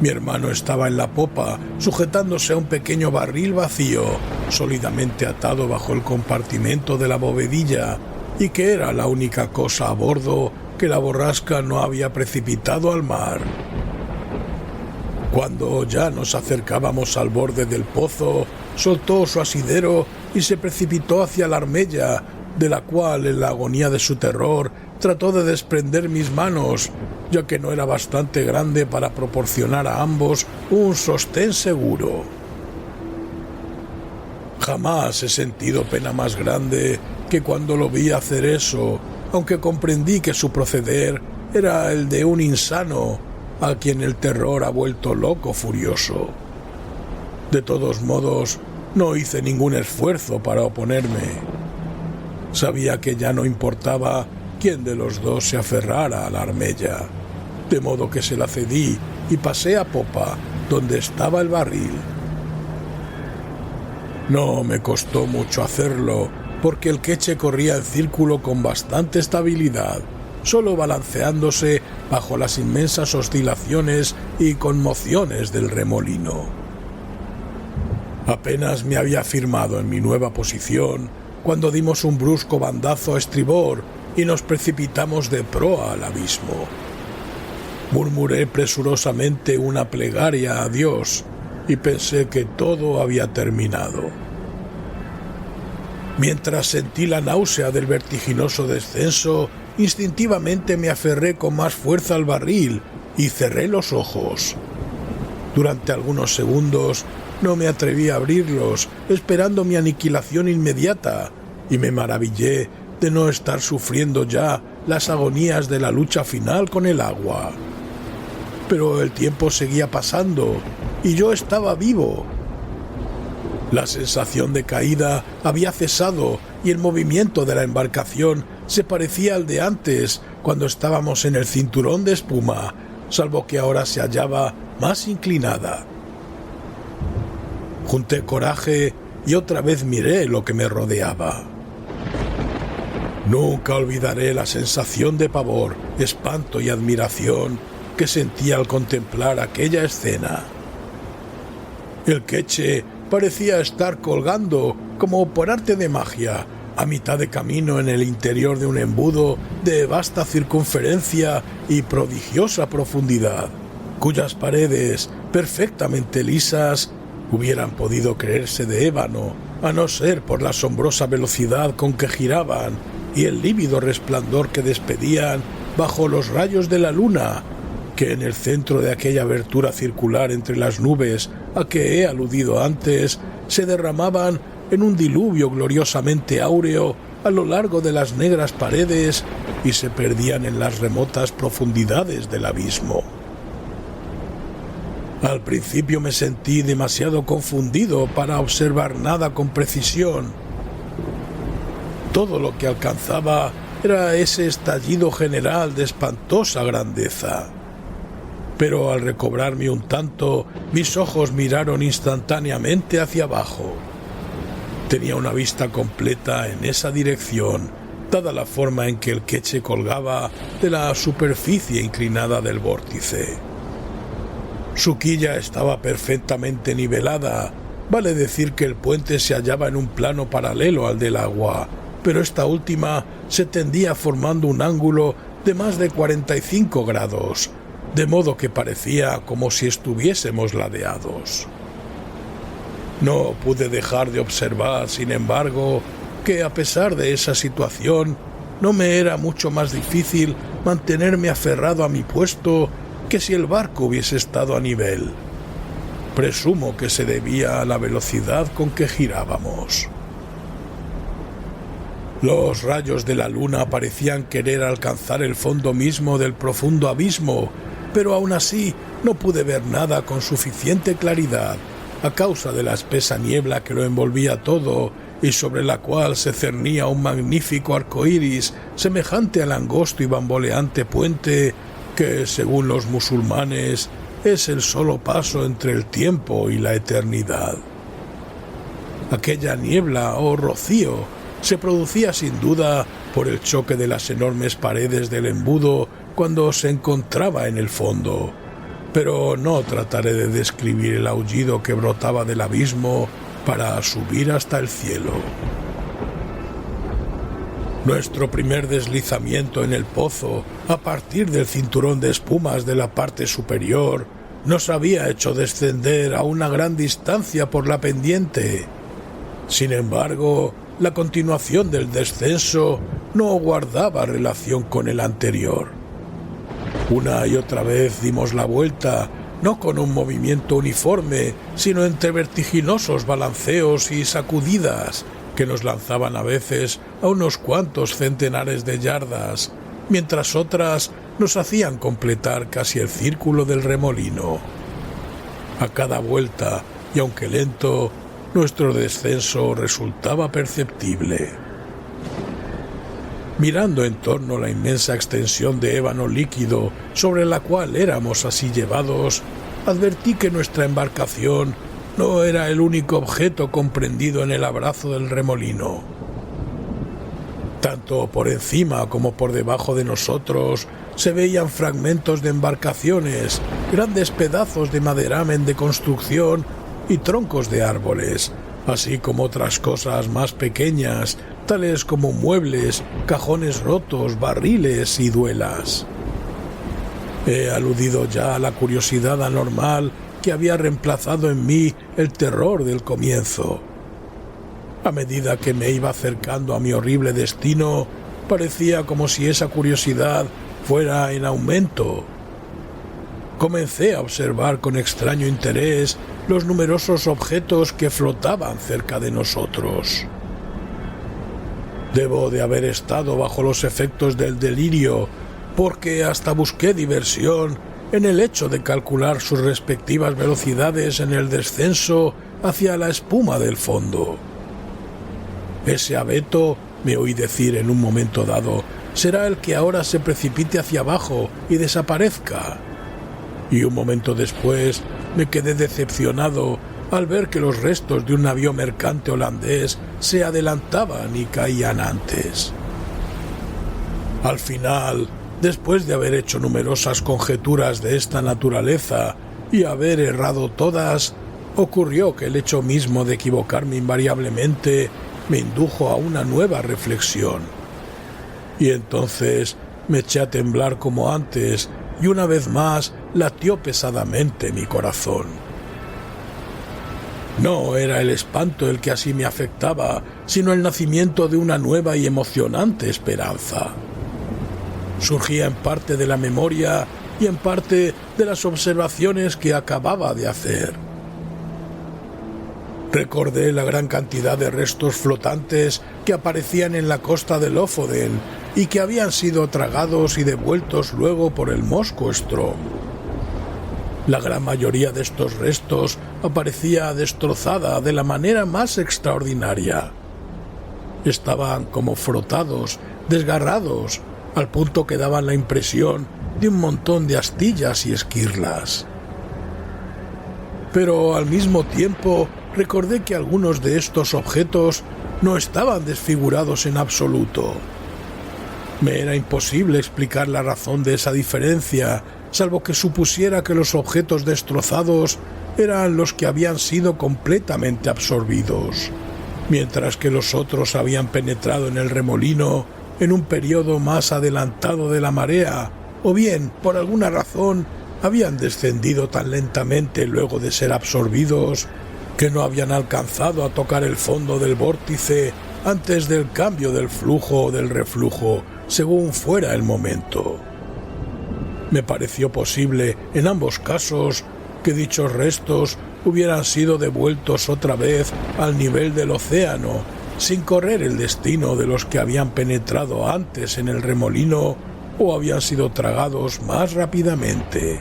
Mi hermano estaba en la popa, sujetándose a un pequeño barril vacío, sólidamente atado bajo el compartimento de la bovedilla, y que era la única cosa a bordo que la borrasca no había precipitado al mar. Cuando ya nos acercábamos al borde del pozo, soltó su asidero y se precipitó hacia la armella, de la cual, en la agonía de su terror, trató de desprender mis manos, ya que no era bastante grande para proporcionar a ambos un sostén seguro. Jamás he sentido pena más grande que cuando lo vi hacer eso, aunque comprendí que su proceder era el de un insano, a quien el terror ha vuelto loco furioso. De todos modos, no hice ningún esfuerzo para oponerme. Sabía que ya no importaba quién de los dos se aferrara a la armella, de modo que se la cedí y pasé a popa, donde estaba el barril. No me costó mucho hacerlo, porque el queche corría en círculo con bastante estabilidad, solo balanceándose bajo las inmensas oscilaciones y conmociones del remolino. Apenas me había firmado en mi nueva posición cuando dimos un brusco bandazo a estribor y nos precipitamos de proa al abismo. Murmuré presurosamente una plegaria a Dios y pensé que todo había terminado. Mientras sentí la náusea del vertiginoso descenso, instintivamente me aferré con más fuerza al barril y cerré los ojos. Durante algunos segundos no me atreví a abrirlos, esperando mi aniquilación inmediata, y me maravillé de no estar sufriendo ya las agonías de la lucha final con el agua. Pero el tiempo seguía pasando y yo estaba vivo. La sensación de caída había cesado y el movimiento de la embarcación se parecía al de antes, cuando estábamos en el cinturón de espuma, salvo que ahora se hallaba más inclinada. Junté coraje y otra vez miré lo que me rodeaba. Nunca olvidaré la sensación de pavor, espanto y admiración que sentí al contemplar aquella escena. El queche parecía estar colgando, como por arte de magia, a mitad de camino en el interior de un embudo de vasta circunferencia y prodigiosa profundidad, cuyas paredes, perfectamente lisas, hubieran podido creerse de ébano, a no ser por la asombrosa velocidad con que giraban y el lívido resplandor que despedían bajo los rayos de la luna, que en el centro de aquella abertura circular entre las nubes a que he aludido antes, se derramaban en un diluvio gloriosamente áureo a lo largo de las negras paredes y se perdían en las remotas profundidades del abismo. Al principio me sentí demasiado confundido para observar nada con precisión. Todo lo que alcanzaba era ese estallido general de espantosa grandeza. Pero al recobrarme un tanto, mis ojos miraron instantáneamente hacia abajo. Tenía una vista completa en esa dirección, dada la forma en que el queche colgaba de la superficie inclinada del vórtice. Su quilla estaba perfectamente nivelada, vale decir que el puente se hallaba en un plano paralelo al del agua, pero esta última se tendía formando un ángulo de más de 45 grados, de modo que parecía como si estuviésemos ladeados. No pude dejar de observar, sin embargo, que a pesar de esa situación, no me era mucho más difícil mantenerme aferrado a mi puesto que si el barco hubiese estado a nivel. Presumo que se debía a la velocidad con que girábamos. Los rayos de la luna parecían querer alcanzar el fondo mismo del profundo abismo, pero aún así no pude ver nada con suficiente claridad, a causa de la espesa niebla que lo envolvía todo y sobre la cual se cernía un magnífico arco iris semejante al angosto y bamboleante puente que, según los musulmanes, es el solo paso entre el tiempo y la eternidad. Aquella niebla o rocío se producía sin duda por el choque de las enormes paredes del embudo cuando se encontraba en el fondo, pero no trataré de describir el aullido que brotaba del abismo para subir hasta el cielo. Nuestro primer deslizamiento en el pozo, a partir del cinturón de espumas de la parte superior, nos había hecho descender a una gran distancia por la pendiente. Sin embargo, la continuación del descenso no guardaba relación con el anterior. Una y otra vez dimos la vuelta, no con un movimiento uniforme, sino entre vertiginosos balanceos y sacudidas que nos lanzaban a veces a unos cuantos centenares de yardas, mientras otras nos hacían completar casi el círculo del remolino. A cada vuelta, y aunque lento, nuestro descenso resultaba perceptible. Mirando en torno la inmensa extensión de ébano líquido sobre la cual éramos así llevados, advertí que nuestra embarcación no era el único objeto comprendido en el abrazo del remolino. Tanto por encima como por debajo de nosotros se veían fragmentos de embarcaciones, grandes pedazos de maderamen de construcción y troncos de árboles, así como otras cosas más pequeñas, tales como muebles, cajones rotos, barriles y duelas. He aludido ya a la curiosidad anormal que había reemplazado en mí el terror del comienzo. A medida que me iba acercando a mi horrible destino, parecía como si esa curiosidad fuera en aumento. Comencé a observar con extraño interés los numerosos objetos que flotaban cerca de nosotros. Debo de haber estado bajo los efectos del delirio, porque hasta busqué diversión en el hecho de calcular sus respectivas velocidades en el descenso hacia la espuma del fondo. Ese abeto, me oí decir en un momento dado, será el que ahora se precipite hacia abajo y desaparezca. Y un momento después me quedé decepcionado al ver que los restos de un navío mercante holandés se adelantaban y caían antes. Al final, después de haber hecho numerosas conjeturas de esta naturaleza y haber errado todas, ocurrió que el hecho mismo de equivocarme invariablemente me indujo a una nueva reflexión. Y entonces me eché a temblar como antes y una vez más latió pesadamente mi corazón. No era el espanto el que así me afectaba, sino el nacimiento de una nueva y emocionante esperanza. Surgía en parte de la memoria y en parte de las observaciones que acababa de hacer. Recordé la gran cantidad de restos flotantes que aparecían en la costa de Lofoden y que habían sido tragados y devueltos luego por el Moskoström. La gran mayoría de estos restos aparecía destrozada de la manera más extraordinaria. Estaban como frotados, desgarrados, al punto que daban la impresión de un montón de astillas y esquirlas. Pero al mismo tiempo recordé que algunos de estos objetos no estaban desfigurados en absoluto. Me era imposible explicar la razón de esa diferencia, salvo que supusiera que los objetos destrozados eran los que habían sido completamente absorbidos, mientras que los otros habían penetrado en el remolino en un periodo más adelantado de la marea, o bien, por alguna razón, habían descendido tan lentamente luego de ser absorbidos que no habían alcanzado a tocar el fondo del vórtice antes del cambio del flujo o del reflujo, según fuera el momento. Me pareció posible, en ambos casos, que dichos restos hubieran sido devueltos otra vez al nivel del océano, sin correr el destino de los que habían penetrado antes en el remolino o habían sido tragados más rápidamente.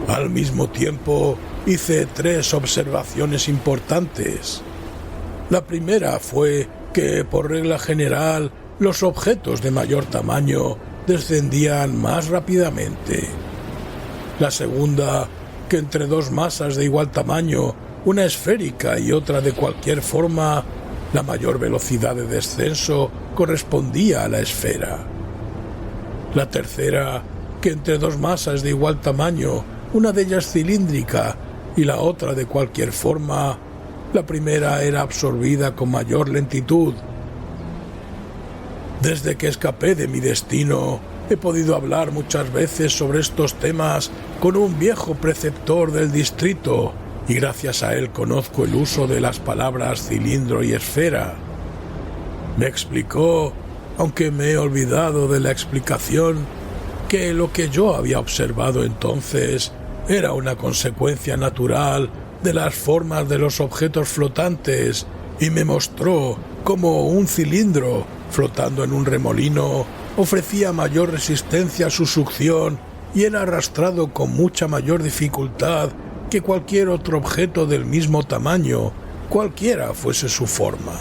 Al mismo tiempo, hice 3 observaciones importantes. La primera fue que, por regla general, los objetos de mayor tamaño descendían más rápidamente. La segunda, que entre 2 masas de igual tamaño, una esférica y otra de cualquier forma, la mayor velocidad de descenso correspondía a la esfera. La tercera, que entre 2 masas de igual tamaño, una de ellas cilíndrica y la otra de cualquier forma, la primera era absorbida con mayor lentitud. Desde que escapé de mi destino, he podido hablar muchas veces sobre estos temas con un viejo preceptor del distrito, y gracias a él conozco el uso de las palabras cilindro y esfera. Me explicó, aunque me he olvidado de la explicación, que lo que yo había observado entonces era una consecuencia natural de las formas de los objetos flotantes, y me mostró cómo un cilindro flotando en un remolino ofrecía mayor resistencia a su succión y era arrastrado con mucha mayor dificultad que cualquier otro objeto del mismo tamaño, cualquiera fuese su forma.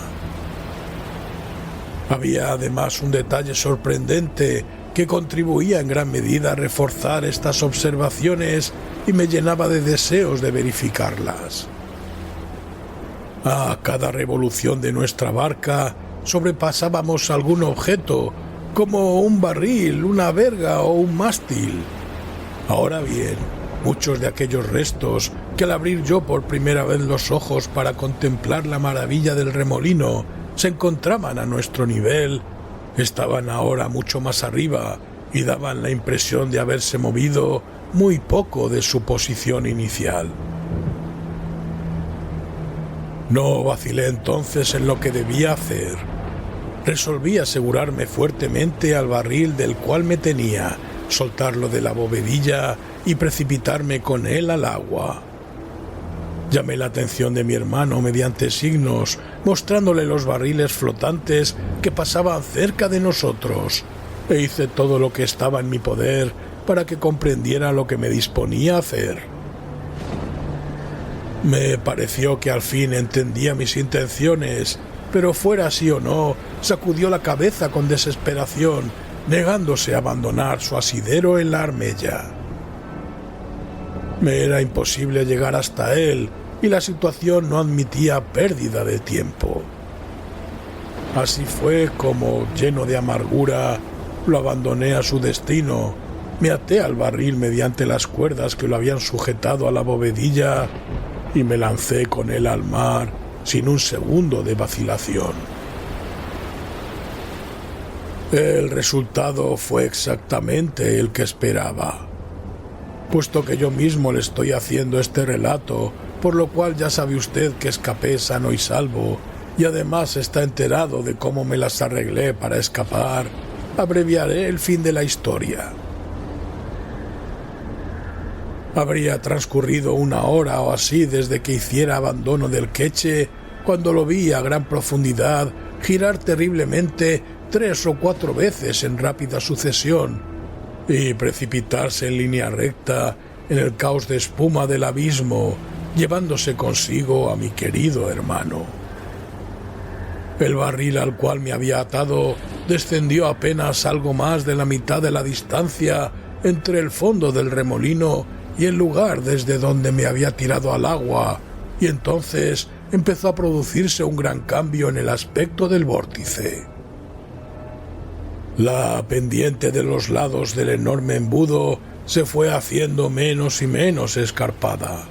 Había además un detalle sorprendente que contribuía en gran medida a reforzar estas observaciones y me llenaba de deseos de verificarlas. A cada revolución de nuestra barca sobrepasábamos algún objeto, como un barril, una verga o un mástil. Ahora bien, muchos de aquellos restos que al abrir yo por primera vez los ojos para contemplar la maravilla del remolino se encontraban a nuestro nivel, estaban ahora mucho más arriba y daban la impresión de haberse movido muy poco de su posición inicial. No vacilé entonces en lo que debía hacer. Resolví asegurarme fuertemente al barril del cual me tenía, soltarlo de la bovedilla y precipitarme con él al agua. Llamé la atención de mi hermano mediante signos, mostrándole los barriles flotantes que pasaban cerca de nosotros, e hice todo lo que estaba en mi poder para que comprendiera lo que me disponía a hacer. Me pareció que al fin entendía mis intenciones, pero fuera así o no, sacudió la cabeza con desesperación, negándose a abandonar su asidero en la armella. Me era imposible llegar hasta él y la situación no admitía pérdida de tiempo. Así fue como, lleno de amargura, lo abandoné a su destino, me até al barril mediante las cuerdas que lo habían sujetado a la bovedilla y me lancé con él al mar sin un segundo de vacilación. El resultado fue exactamente el que esperaba. Puesto que yo mismo le estoy haciendo este relato, por lo cual ya sabe usted que escapé sano y salvo, y además está enterado de cómo me las arreglé para escapar, abreviaré el fin de la historia. Habría transcurrido 1 hora o así desde que hiciera abandono del queche, cuando lo vi a gran profundidad girar terriblemente 3 o 4 veces en rápida sucesión y precipitarse en línea recta en el caos de espuma del abismo, llevándose consigo a mi querido hermano. El barril al cual me había atado descendió apenas algo más de la mitad de la distancia entre el fondo del remolino y el lugar desde donde me había tirado al agua, y entonces empezó a producirse un gran cambio en el aspecto del vórtice. La pendiente de los lados del enorme embudo se fue haciendo menos y menos escarpada.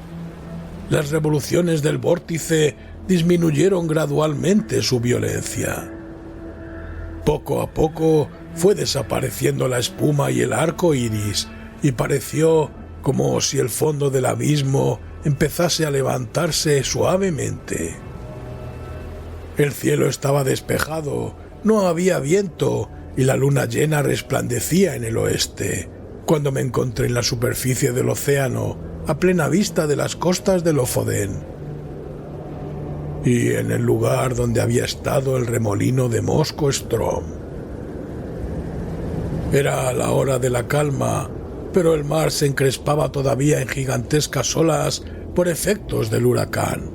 Las revoluciones del vórtice disminuyeron gradualmente su violencia. Poco a poco fue desapareciendo la espuma y el arco iris, y pareció como si el fondo del abismo empezase a levantarse suavemente. El cielo estaba despejado, no había viento y la luna llena resplandecía en el oeste, cuando me encontré en la superficie del océano, a plena vista de las costas de Lofoden. y en el lugar donde había estado el remolino de Moscow Strom. Era la hora de la calma, pero el mar se encrespaba todavía en gigantescas olas por efectos del huracán.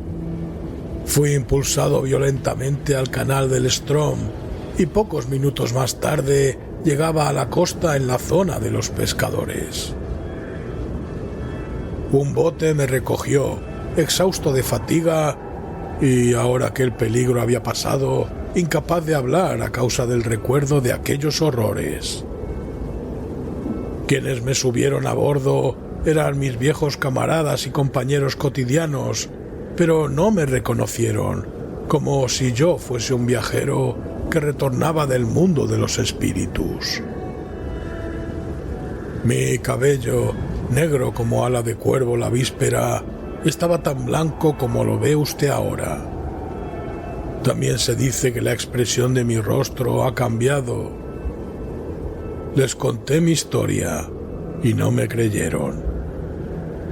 Fui impulsado violentamente al canal del Strom y pocos minutos más tarde llegaba a la costa en la zona de los pescadores. Un bote me recogió, exhausto de fatiga, y ahora que el peligro había pasado, incapaz de hablar a causa del recuerdo de aquellos horrores. Quienes me subieron a bordo eran mis viejos camaradas y compañeros cotidianos, pero no me reconocieron, como si yo fuese un viajero que retornaba del mundo de los espíritus. Mi cabello, negro como ala de cuervo la víspera, estaba tan blanco como lo ve usted ahora. También se dice que la expresión de mi rostro ha cambiado. Les conté mi historia y no me creyeron.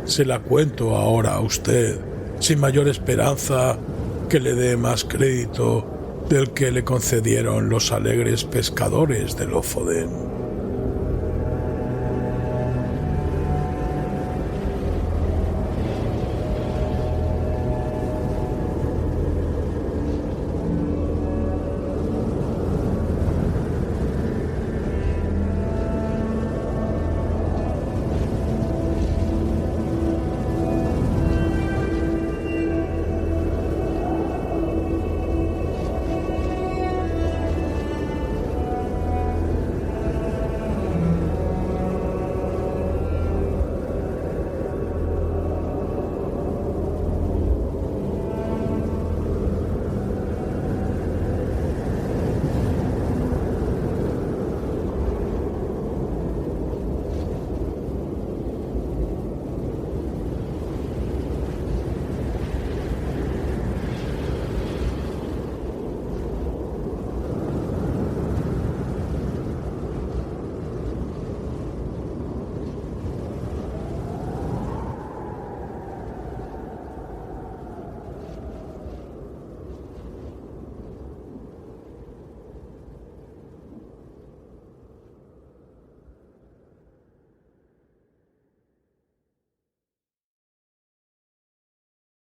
Se la cuento ahora a usted, sin mayor esperanza que le dé más crédito del que le concedieron los alegres pescadores de Lofoden.